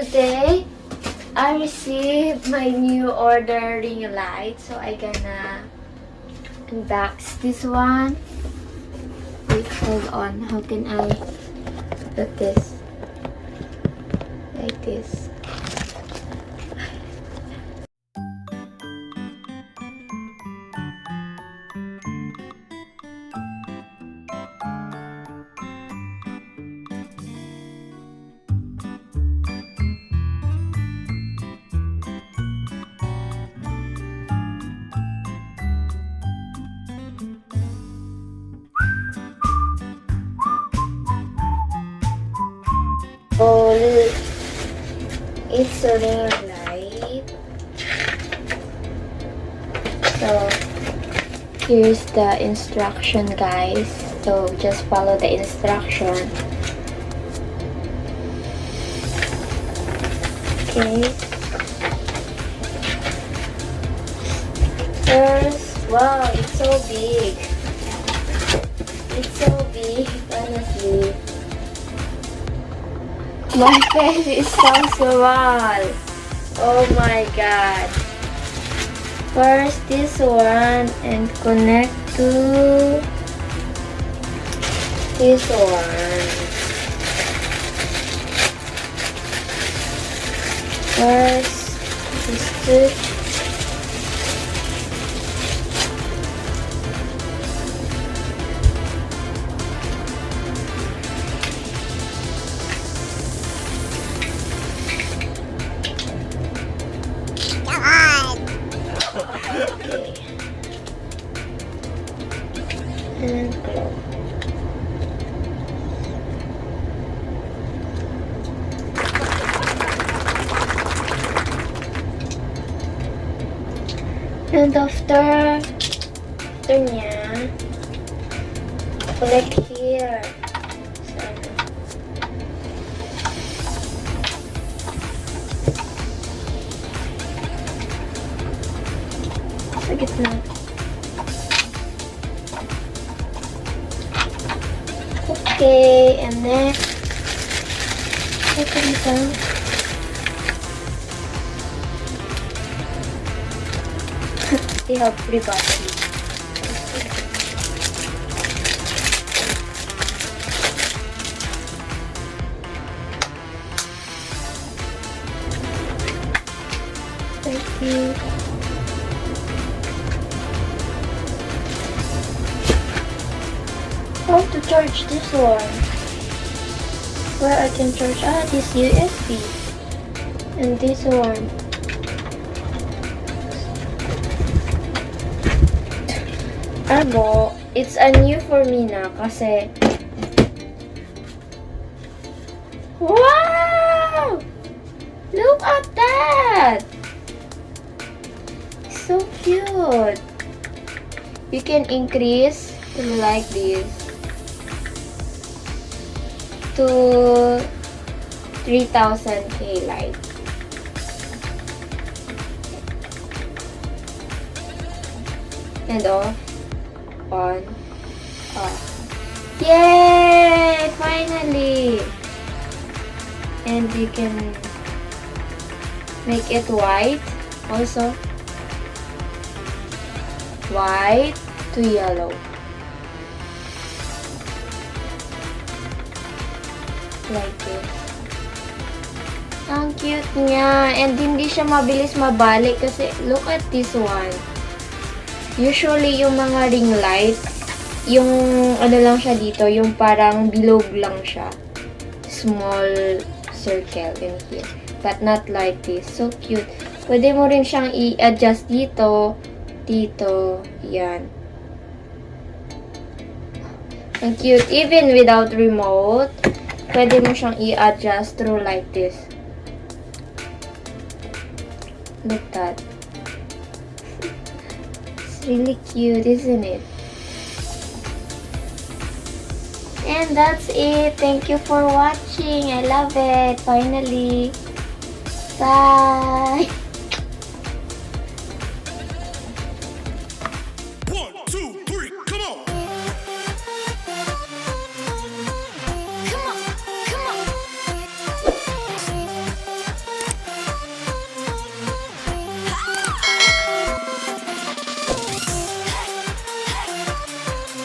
today I received my new order ring light, so I gonna unbox this one. Wait, hold on. How can I put this? Like this. All it's a ring light. So here's the instruction, guys. So just follow the instruction. Okay. First, wow, it's so big. It's so big, honestly. My face is so small. Oh my god. First this one and connect to this one. First this two. And close. And after niya, connect here. Sa gitna. Okay, and next, ito dito. They have free battery. Thank you. How to charge this one? Where I can charge? This USB. And this one. It's a new for me na kasi. Wow! Look at that! So cute. You can increase to like this to 3,000K light. And off, on, off. Yay! Finally! And you can make it white also. White to yellow. Like this. Ang cute niya. And hindi siya mabilis mabalik kasi look at this one. Usually yung mga ring light, yung ano lang siya dito, yung parang bilog lang siya. Small circle in here. But not like this. So cute. Pwede mo rin siyang i-adjust dito, dito, yan. Ang cute. Even without remote, pwede mo siyang i-adjust through like this. Look that. It's really cute, isn't it? And that's it. Thank you for watching. I love it. Finally. Bye.